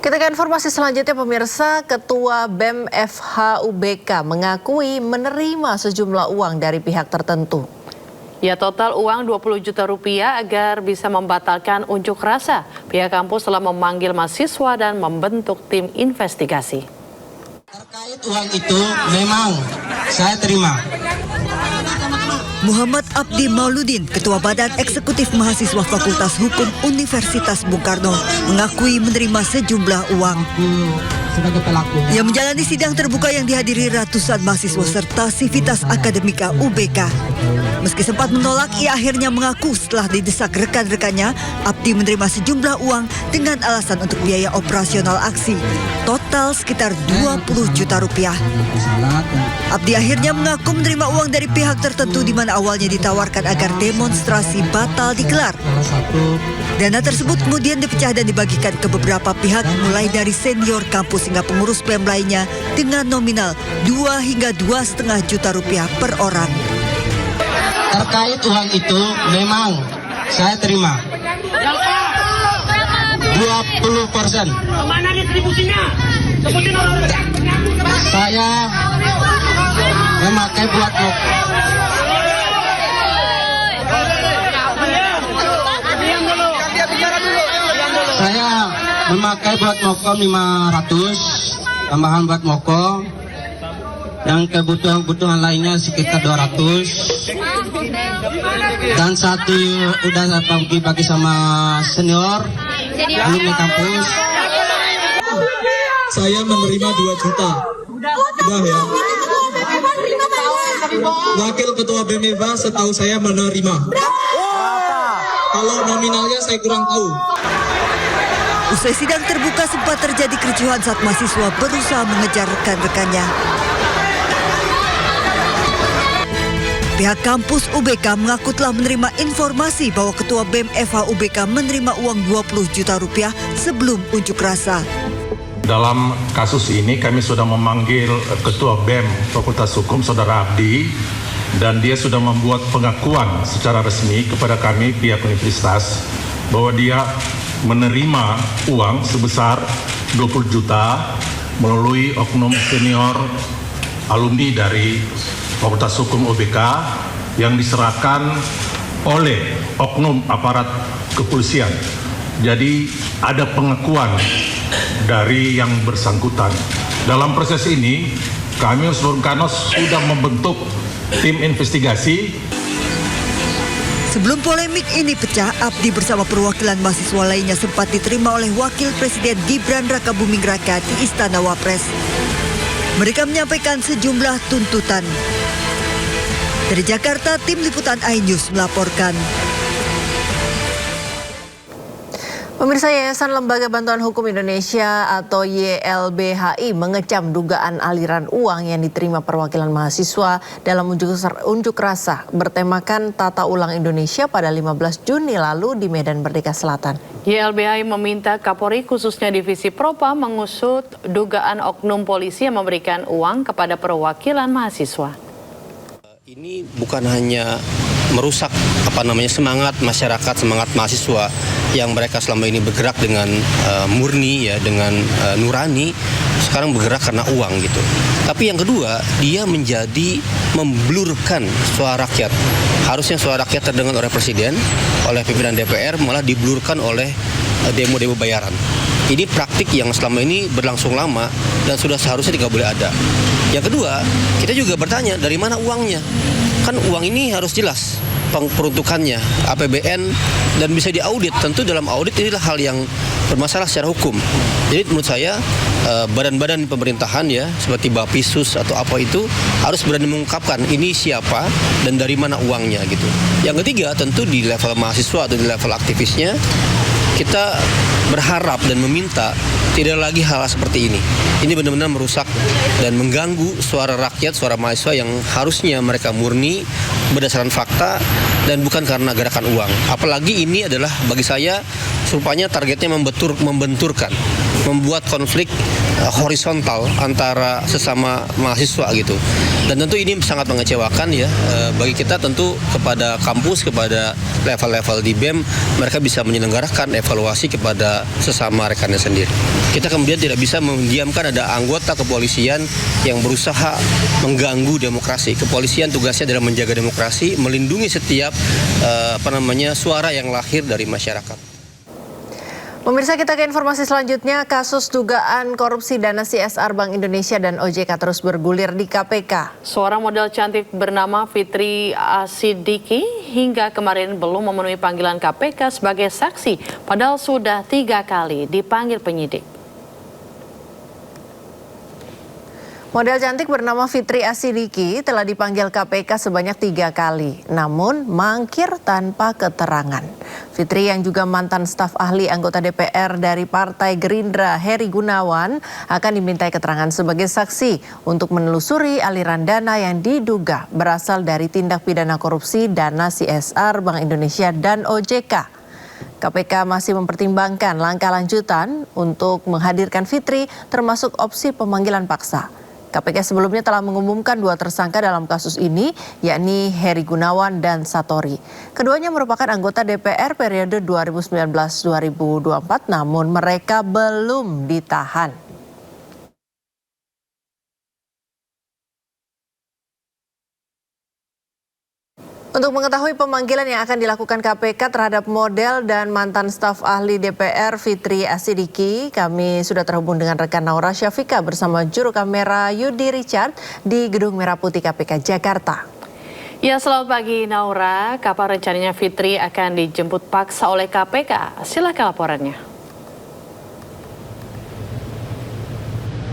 Kita ke informasi selanjutnya, pemirsa. Ketua BEM FH UBK mengakui menerima sejumlah uang dari pihak tertentu. Ya, total uang 20 juta rupiah agar bisa membatalkan unjuk rasa. Pihak kampus telah memanggil mahasiswa dan membentuk tim investigasi. Terkait uang itu memang saya terima. Muhammad Abdi Mauludin, Ketua Badan Eksekutif Mahasiswa Fakultas Hukum Universitas Bung Karno, mengakui menerima sejumlah uang. Sebagai pelakunya. Ia menjalani sidang terbuka yang dihadiri ratusan mahasiswa serta Sivitas Akademika UBK. Meski sempat menolak, ia akhirnya mengaku setelah didesak rekan-rekannya, Abdi menerima sejumlah uang dengan alasan untuk biaya operasional aksi. Total sekitar 20 juta rupiah. Abdi akhirnya mengaku menerima uang dari pihak tertentu di mana awalnya ditawarkan agar demonstrasi batal digelar. Dana tersebut kemudian dipecah dan dibagikan ke beberapa pihak mulai dari senior kampus hingga pengurus BEM lainnya dengan nominal 2 hingga 2,5 juta rupiah per orang. Terkait uang itu memang saya terima 20%. Kemana distribusinya? Saya memakai buat mokom 500, tambahan buat mokom. Yang kebutuhan lainnya sekitar 200. Dan satu udah bagi sama senior alumni kampus. Saya menerima 2 juta. Udah ya. Wakil Ketua BEM setahu saya menerima. Kalau nominalnya saya kurang tahu. Usai sidang terbuka sempat terjadi kericuhan saat mahasiswa berusaha mengejar rekan-rekannya. Pihak kampus UBK mengaku telah menerima informasi bahwa Ketua BEM FH UBK menerima uang 20 juta rupiah sebelum unjuk rasa. Dalam kasus ini kami sudah memanggil Ketua BEM Fakultas Hukum Saudara Abdi dan dia sudah membuat pengakuan secara resmi kepada kami pihak universitas bahwa dia menerima uang sebesar 20 juta melalui oknum senior alumni dari Fakultas Hukum UBK yang diserahkan oleh oknum aparat kepolisian. Jadi ada pengakuan dari yang bersangkutan. Dalam proses ini kami Bung Karno sudah membentuk tim investigasi. Sebelum polemik ini pecah, Abdi bersama perwakilan mahasiswa lainnya sempat diterima oleh Wakil Presiden Gibran Rakabuming Raka di Istana Wapres. Mereka menyampaikan sejumlah tuntutan. Dari Jakarta, tim liputan iNews melaporkan. Pemirsa, Yayasan Lembaga Bantuan Hukum Indonesia atau YLBHI mengecam dugaan aliran uang yang diterima perwakilan mahasiswa dalam unjuk rasa bertemakan Tata Ulang Indonesia pada 15 Juni lalu di Medan Merdeka Selatan. YLBHI meminta Kapolri khususnya Divisi Propam mengusut dugaan oknum polisi yang memberikan uang kepada perwakilan mahasiswa. Ini bukan hanya merusak semangat masyarakat, semangat mahasiswa yang mereka selama ini bergerak dengan murni ya, dengan nurani, sekarang bergerak karena uang gitu. Tapi yang kedua, dia menjadi memblurkan suara rakyat. Harusnya suara rakyat terdengar oleh presiden, oleh pimpinan DPR, malah diblurkan oleh demo-demo bayaran. Ini praktik yang selama ini berlangsung lama dan sudah seharusnya tidak boleh ada. Yang kedua, kita juga bertanya dari mana uangnya. Kan uang ini harus jelas peruntukannya, APBN, dan bisa diaudit. Tentu dalam audit inilah hal yang bermasalah secara hukum. Jadi menurut saya badan-badan pemerintahan ya seperti Bapisus atau apa itu harus berani mengungkapkan ini siapa dan dari mana uangnya gitu. Yang ketiga tentu di level mahasiswa atau di level aktivisnya kita berharap dan meminta tidak lagi hal seperti ini. Ini benar-benar merusak dan mengganggu suara rakyat, suara mahasiswa yang harusnya mereka murni berdasarkan fakta dan bukan karena gerakan uang. Apalagi ini adalah bagi saya rupanya targetnya membenturkan membuat konflik horizontal antara sesama mahasiswa gitu. Dan tentu ini sangat mengecewakan ya bagi kita, tentu kepada kampus, kepada level-level di BEM, mereka bisa menyelenggarakan evaluasi kepada sesama rekannya sendiri. Kita kemudian tidak bisa mendiamkan ada anggota kepolisian yang berusaha mengganggu demokrasi. Kepolisian tugasnya adalah menjaga demokrasi, melindungi setiap suara yang lahir dari masyarakat. Pemirsa, kita ke informasi selanjutnya. Kasus dugaan korupsi dana CSR Bank Indonesia dan OJK terus bergulir di KPK. Seorang model cantik bernama Fitri Asidiki hingga kemarin belum memenuhi panggilan KPK sebagai saksi, padahal sudah 3 kali dipanggil penyidik. Model cantik bernama Fitri Asidiki telah dipanggil KPK sebanyak 3 kali, namun mangkir tanpa keterangan. Fitri yang juga mantan staf ahli anggota DPR dari Partai Gerindra Heri Gunawan akan dimintai keterangan sebagai saksi untuk menelusuri aliran dana yang diduga berasal dari tindak pidana korupsi dana CSR Bank Indonesia dan OJK. KPK masih mempertimbangkan langkah lanjutan untuk menghadirkan Fitri termasuk opsi pemanggilan paksa. KPK sebelumnya telah mengumumkan 2 tersangka dalam kasus ini, yakni Heri Gunawan dan Satori. Keduanya merupakan anggota DPR periode 2019-2024, namun mereka belum ditahan. Untuk mengetahui pemanggilan yang akan dilakukan KPK terhadap model dan mantan staf ahli DPR Fitri Asidiki, kami sudah terhubung dengan rekan Naura Syafika bersama juru kamera Yudi Richard di Gedung Merah Putih KPK Jakarta. Ya, selamat pagi Naura. Kapan rencananya Fitri akan dijemput paksa oleh KPK? Silakan laporannya.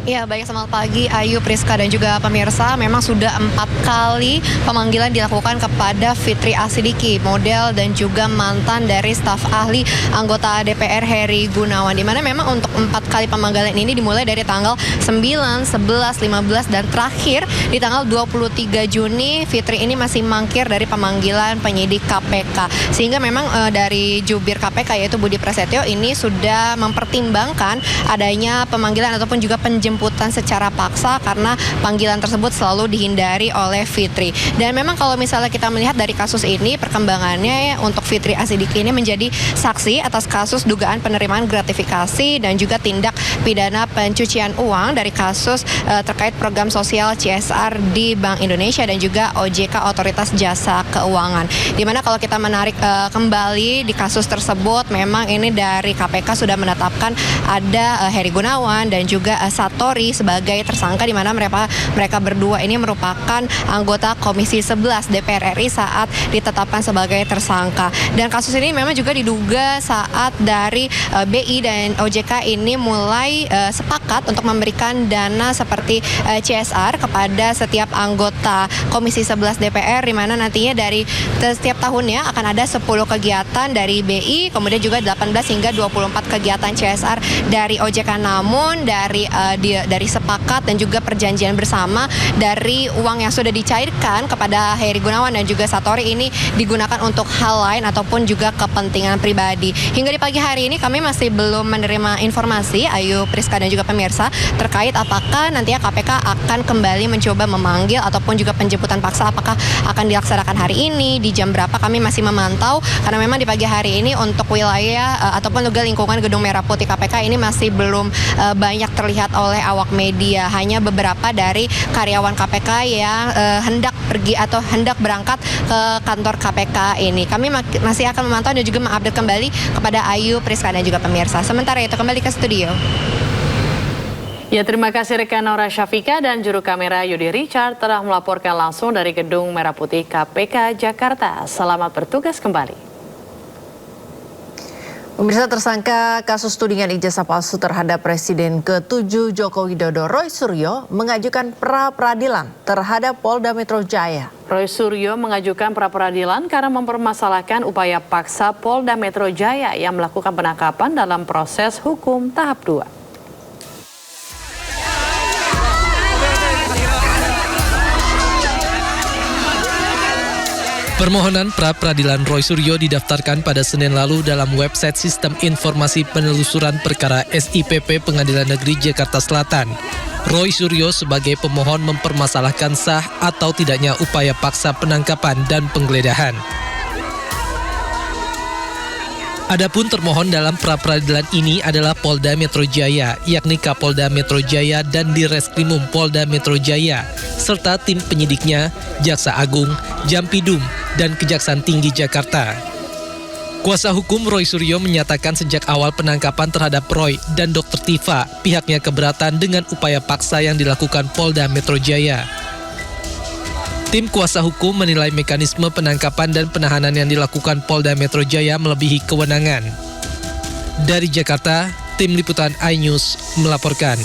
Ya, baik, selamat pagi Ayu, Priska dan juga pemirsa. Memang sudah 4 kali pemanggilan dilakukan kepada Fitri Asidiki, model dan juga mantan dari staf ahli anggota DPR Heri Gunawan. Di mana memang untuk 4 kali pemanggilan ini dimulai dari tanggal 9, 11, 15 dan terakhir di tanggal 23 Juni Fitri ini masih mangkir dari pemanggilan penyidik KPK. Sehingga memang dari jubir KPK yaitu Budi Prasetyo ini sudah mempertimbangkan adanya pemanggilan ataupun juga penjemputan secara paksa karena panggilan tersebut selalu dihindari oleh Fitri. Dan memang kalau misalnya kita melihat dari kasus ini, perkembangannya untuk Fitri Asidiki ini menjadi saksi atas kasus dugaan penerimaan gratifikasi dan juga tindak pidana pencucian uang dari kasus terkait program sosial CSR di Bank Indonesia dan juga OJK Otoritas Jasa Keuangan. Dimana kalau kita menarik kembali di kasus tersebut, memang ini dari KPK sudah menetapkan ada Heri Gunawan dan juga Satori sebagai tersangka, di mana mereka berdua ini merupakan anggota Komisi 11 DPR RI saat ditetapkan sebagai tersangka. Dan kasus ini memang juga diduga saat dari BI dan OJK ini mulai sepakat untuk memberikan dana seperti CSR kepada setiap anggota Komisi 11 DPR, di mana nantinya dari setiap tahunnya akan ada 10 kegiatan dari BI, kemudian juga 18 hingga 24 kegiatan CSR dari OJK. Namun dari sepakat dan juga perjanjian bersama, dari uang yang sudah dicairkan kepada Heri Gunawan dan juga Satori ini digunakan untuk hal lain ataupun juga kepentingan pribadi. Hingga di pagi hari ini kami masih belum menerima informasi, Ayu, Priska dan juga pemirsa, terkait apakah nantinya KPK akan kembali mencoba memanggil ataupun juga penjemputan paksa, apakah akan dilaksanakan hari ini, di jam berapa, kami masih memantau karena memang di pagi hari ini untuk wilayah ataupun juga lingkungan Gedung Merah Putih KPK ini masih belum banyak terlihat oleh awak media. Hanya beberapa dari karyawan KPK yang hendak pergi atau hendak berangkat ke kantor KPK ini. Kami masih akan memantau dan juga mengupdate kembali kepada Ayu, Priska dan juga pemirsa. Sementara itu kembali ke studio. Ya, terima kasih rekan Naura Syafika dan juru kamera Yudi Richard telah melaporkan langsung dari Gedung Merah Putih KPK Jakarta. Selamat bertugas kembali. Pemirsa, tersangka kasus tudingan ijazah palsu terhadap Presiden ke-7 Joko Widodo, Roy Suryo, mengajukan pra-peradilan terhadap Polda Metro Jaya. Roy Suryo mengajukan pra-peradilan karena mempermasalahkan upaya paksa Polda Metro Jaya yang melakukan penangkapan dalam proses hukum tahap 2. Permohonan pra-peradilan Roy Suryo didaftarkan pada Senin lalu dalam website Sistem Informasi Penelusuran Perkara SIPP Pengadilan Negeri Jakarta Selatan. Roy Suryo sebagai pemohon mempermasalahkan sah atau tidaknya upaya paksa penangkapan dan penggeledahan. Adapun termohon dalam pra-peradilan ini adalah Polda Metro Jaya, yakni Kapolda Metro Jaya dan Direskrimum Polda Metro Jaya, serta tim penyidiknya, Jaksa Agung, Jampidum, dan Kejaksaan Tinggi Jakarta. Kuasa hukum Roy Suryo menyatakan sejak awal penangkapan terhadap Roy dan Dr. Tifa, pihaknya keberatan dengan upaya paksa yang dilakukan Polda Metro Jaya. Tim kuasa hukum menilai mekanisme penangkapan dan penahanan yang dilakukan Polda Metro Jaya melebihi kewenangan. Dari Jakarta, tim liputan iNews melaporkan.